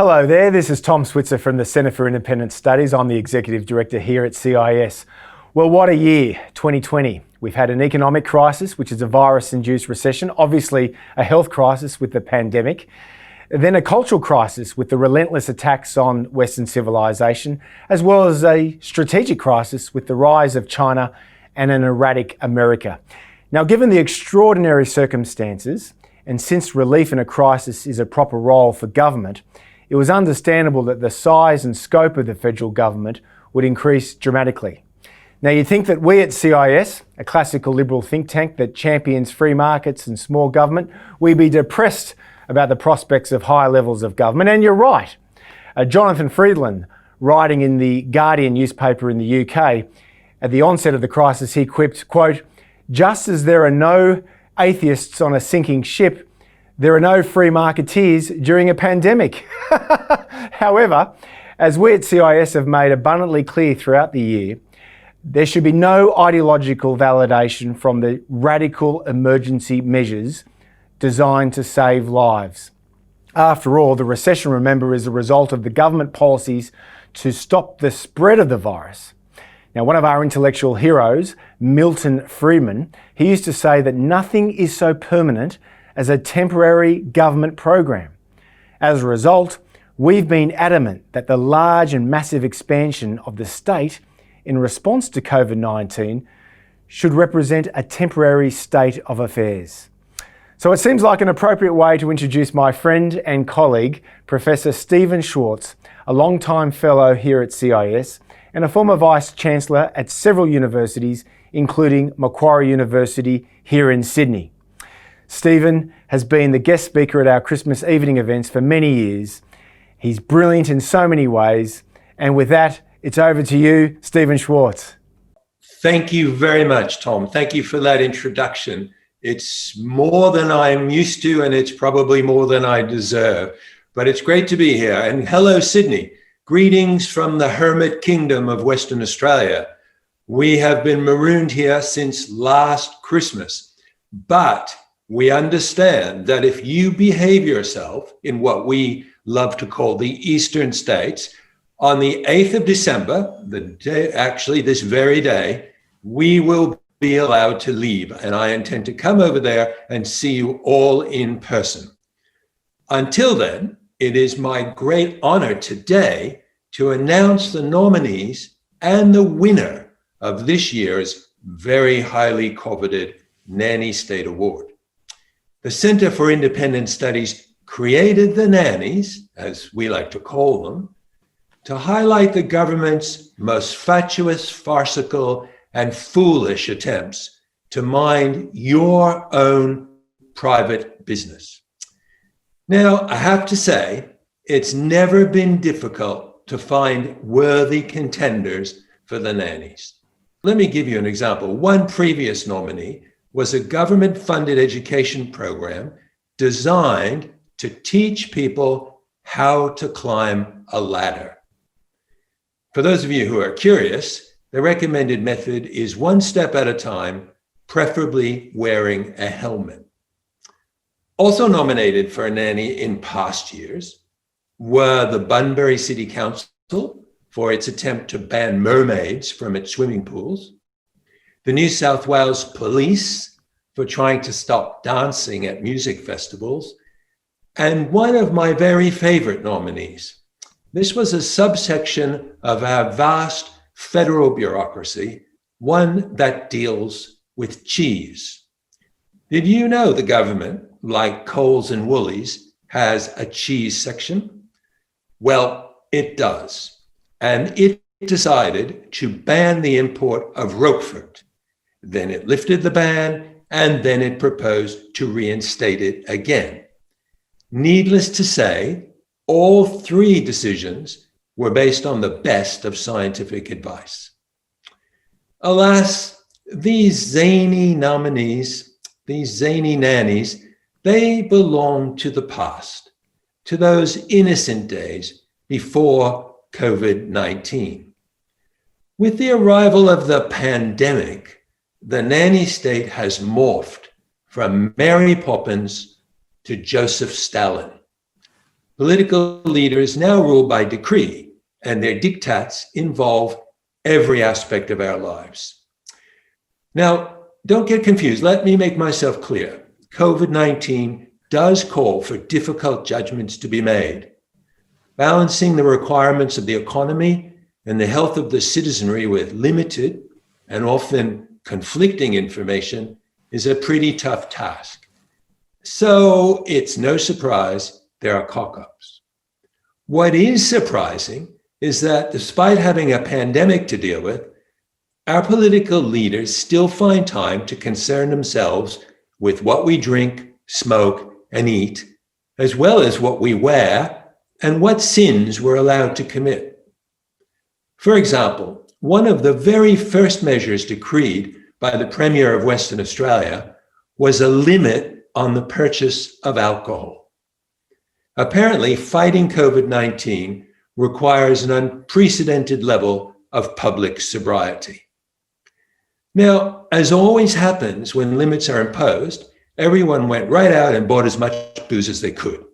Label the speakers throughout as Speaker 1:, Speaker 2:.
Speaker 1: Hello there, this is Tom Switzer from the Centre for Independent Studies. I'm the Executive Director here at CIS. Well, what a year, 2020. We've had an economic crisis, which is a virus-induced recession, obviously a health crisis with the pandemic, then a cultural crisis with the relentless attacks on Western civilization, as well as a strategic crisis with the rise of China and an erratic America. Now, given the extraordinary circumstances, and since relief in a crisis is a proper role for government, it was understandable that the size and scope of the federal government would increase dramatically. Now, you'd think that we at CIS, a classical liberal think tank that champions free markets and small government, we'd be depressed about the prospects of higher levels of government, and you're right. Jonathan Freedland, writing in the Guardian newspaper in the UK, at the onset of the crisis, he quipped, quote, "Just as there are no atheists on a sinking ship, there are no free marketeers during a pandemic." However, as we at CIS have made abundantly clear throughout the year, there should be no ideological validation from the radical emergency measures designed to save lives. After all, the recession, remember, is a result of the government policies to stop the spread of the virus. Now, one of our intellectual heroes, Milton Friedman, he used to say that nothing is so permanent as a temporary government program. As a result, we've been adamant that the large and massive expansion of the state in response to COVID-19 should represent a temporary state of affairs. So it seems like an appropriate way to introduce my friend and colleague, Professor Stephen Schwartz, a long-time fellow here at CIS and a former Vice-Chancellor at several universities, including Macquarie University here in Sydney. Stephen has been the guest speaker at our Christmas evening events for many years. He's brilliant in so many ways. And with that, it's over to you, Stephen Schwartz.
Speaker 2: Thank you very much, Tom. Thank you for that introduction. It's more than I'm used to, and it's probably more than I deserve. But it's great to be here. And hello, Sydney. Greetings from the Hermit Kingdom of Western Australia. We have been marooned here since last Christmas, but we understand that if you behave yourself in what we love to call the Eastern States, on the 8th of December, the day, actually this very day, we will be allowed to leave. And I intend to come over there and see you all in person. Until then, it is my great honor today to announce the nominees and the winner of this year's very highly coveted Nanny-State Award. The Centre for Independent Studies created the nannies, as we like to call them, to highlight the government's most fatuous, farcical, and foolish attempts to mind your own private business. Now, I have to say, it's never been difficult to find worthy contenders for the nannies. Let me give you an example. One previous nominee was a government-funded education program designed to teach people how to climb a ladder. For those of you who are curious, the recommended method is one step at a time, preferably wearing a helmet. Also nominated for a nanny in past years were the Bunbury City Council for its attempt to ban mermaids from its swimming pools, the New South Wales Police for trying to stop dancing at music festivals, and one of my very favorite nominees. This was a subsection of our vast federal bureaucracy, one that deals with cheese. Did you know the government, like Coles and Woolies, has a cheese section? Well, it does. And it decided to ban the import of Roquefort. Then it lifted the ban, and then it proposed to reinstate it again. Needless to say, all three decisions were based on the best of scientific advice. Alas, these zany nominees, these zany nannies, they belong to the past, to those innocent days before COVID-19. With the arrival of the pandemic, the nanny state has morphed from Mary Poppins to Joseph Stalin. Political leaders now rule by decree, and their diktats involve every aspect of our lives. Now, don't get confused. Let me make myself clear. COVID-19 does call for difficult judgments to be made. Balancing the requirements of the economy and the health of the citizenry with limited and often conflicting information is a pretty tough task. So it's no surprise there are cock-ups. What is surprising is that despite having a pandemic to deal with, our political leaders still find time to concern themselves with what we drink, smoke, and eat, as well as what we wear and what sins we're allowed to commit. For example, one of the very first measures decreed by the Premier of Western Australia was a limit on the purchase of alcohol. Apparently, fighting COVID-19 requires an unprecedented level of public sobriety. Now, as always happens when limits are imposed, everyone went right out and bought as much booze as they could.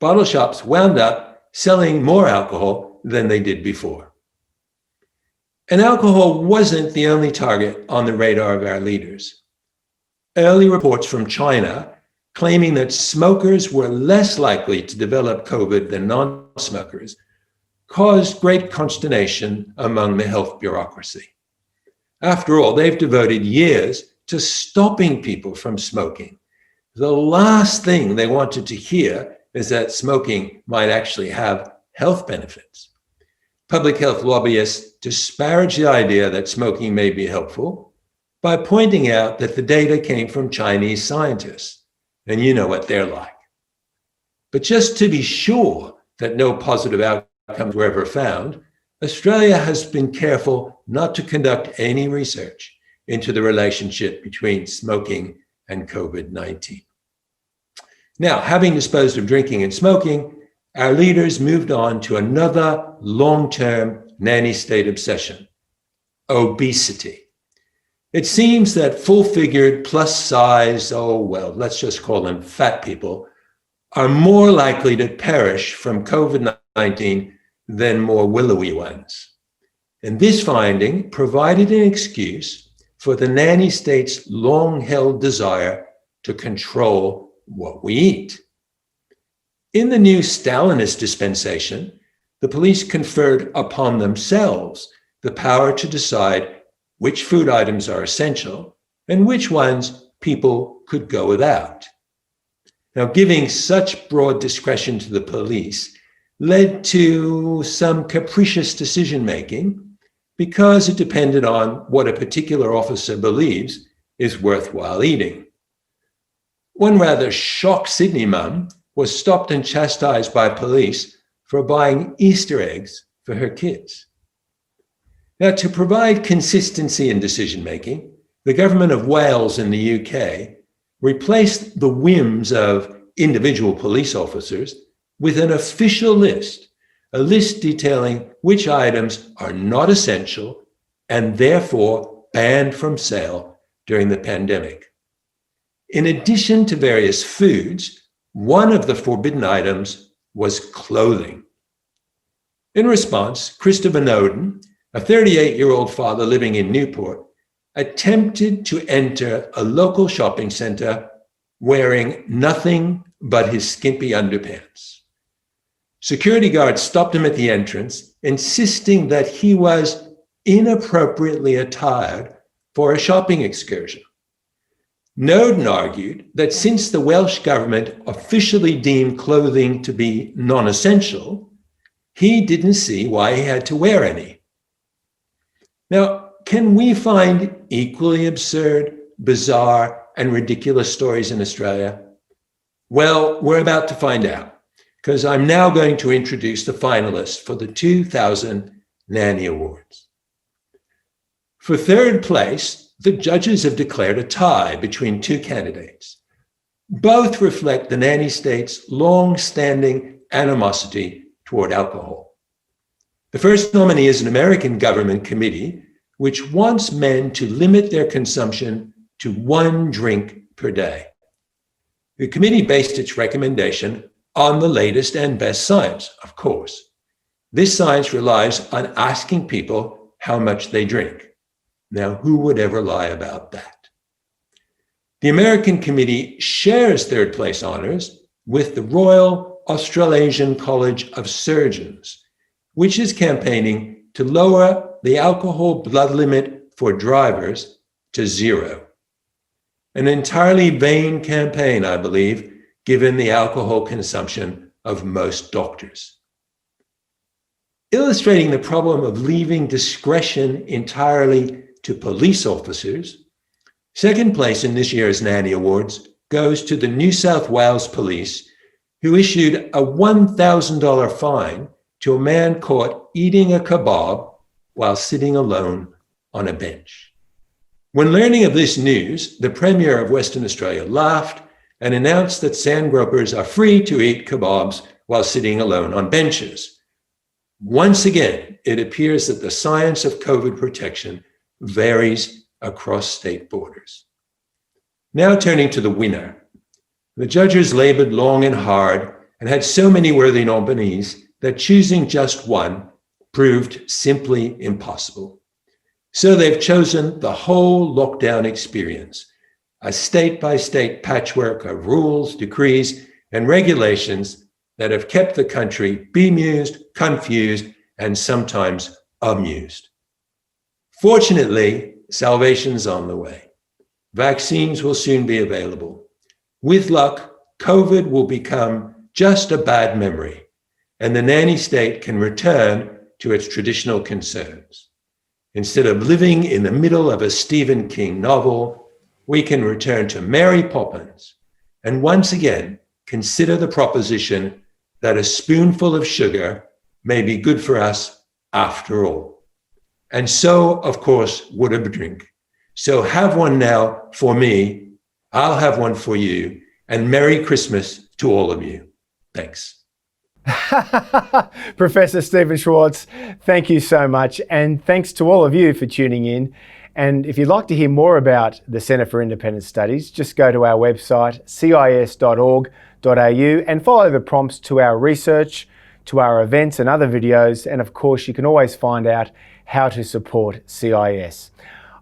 Speaker 2: Bottle shops wound up selling more alcohol than they did before. And alcohol wasn't the only target on the radar of our leaders. Early reports from China claiming that smokers were less likely to develop COVID than non-smokers caused great consternation among the health bureaucracy. After all, they've devoted years to stopping people from smoking. The last thing they wanted to hear is that smoking might actually have health benefits. Public health lobbyists disparage the idea that smoking may be helpful by pointing out that the data came from Chinese scientists, and you know what they're like. But just to be sure that no positive outcomes were ever found, Australia has been careful not to conduct any research into the relationship between smoking and COVID-19. Now, having disposed of drinking and smoking, our leaders moved on to another long-term nanny-state obsession: obesity. It seems that full-figured, plus-size, let's just call them fat people, are more likely to perish from COVID-19 than more willowy ones. And this finding provided an excuse for the nanny state's long-held desire to control what we eat. In the new Stalinist dispensation, the police conferred upon themselves the power to decide which food items are essential and which ones people could go without. Now, giving such broad discretion to the police led to some capricious decision-making because it depended on what a particular officer believes is worthwhile eating. One rather shocked Sydney mum was stopped and chastised by police for buying Easter eggs for her kids. Now, to provide consistency in decision-making, the government of Wales in the UK replaced the whims of individual police officers with an official list, a list detailing which items are not essential and therefore banned from sale during the pandemic. In addition to various foods, one of the forbidden items was clothing. In response, Christopher Noden, a 38-year-old father living in Newport, attempted to enter a local shopping center wearing nothing but his skimpy underpants. Security guards stopped him at the entrance, insisting that he was inappropriately attired for a shopping excursion. Noden argued that since the Welsh government officially deemed clothing to be non-essential, he didn't see why he had to wear any. Now, can we find equally absurd, bizarre, and ridiculous stories in Australia? Well, we're about to find out, because I'm now going to introduce the finalists for the 2000 Nanny Awards. For third place, the judges have declared a tie between two candidates. Both reflect the nanny state's long-standing animosity toward alcohol. The first nominee is an American government committee which wants men to limit their consumption to 1 drink per day. The committee based its recommendation on the latest and best science, of course. This science relies on asking people how much they drink. Now, who would ever lie about that? The American Committee shares third place honors with the Royal Australasian College of Surgeons, which is campaigning to lower the alcohol blood limit for drivers to 0. An entirely vain campaign, I believe, given the alcohol consumption of most doctors. Illustrating the problem of leaving discretion entirely to police officers, second place in this year's Nanny Awards goes to the New South Wales Police, who issued a $1,000 fine to a man caught eating a kebab while sitting alone on a bench. When learning of this news, the Premier of Western Australia laughed and announced that sandgropers are free to eat kebabs while sitting alone on benches. Once again, it appears that the science of COVID protection varies across state borders. Now turning to the winner. The judges labored long and hard and had so many worthy nominees that choosing just one proved simply impossible. So they've chosen the whole lockdown experience, a state-by-state patchwork of rules, decrees, and regulations that have kept the country bemused, confused, and sometimes amused. Fortunately, salvation's on the way. Vaccines will soon be available. With luck, COVID will become just a bad memory, and the nanny state can return to its traditional concerns. Instead of living in the middle of a Stephen King novel, we can return to Mary Poppins and once again consider the proposition that a spoonful of sugar may be good for us after all. And so, of course, would a drink. So have one now for me, I'll have one for you, and Merry Christmas to all of you. Thanks.
Speaker 1: Professor Stephen Schwartz, thank you so much. And thanks to all of you for tuning in. And if you'd like to hear more about the Centre for Independent Studies, just go to our website, cis.org.au, and follow the prompts to our research, to our events and other videos. And of course, you can always find out how to support CIS.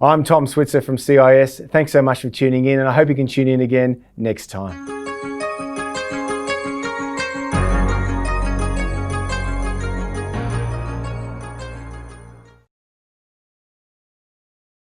Speaker 1: I'm Tom Switzer from CIS. Thanks so much for tuning in, and I hope you can tune in again next time.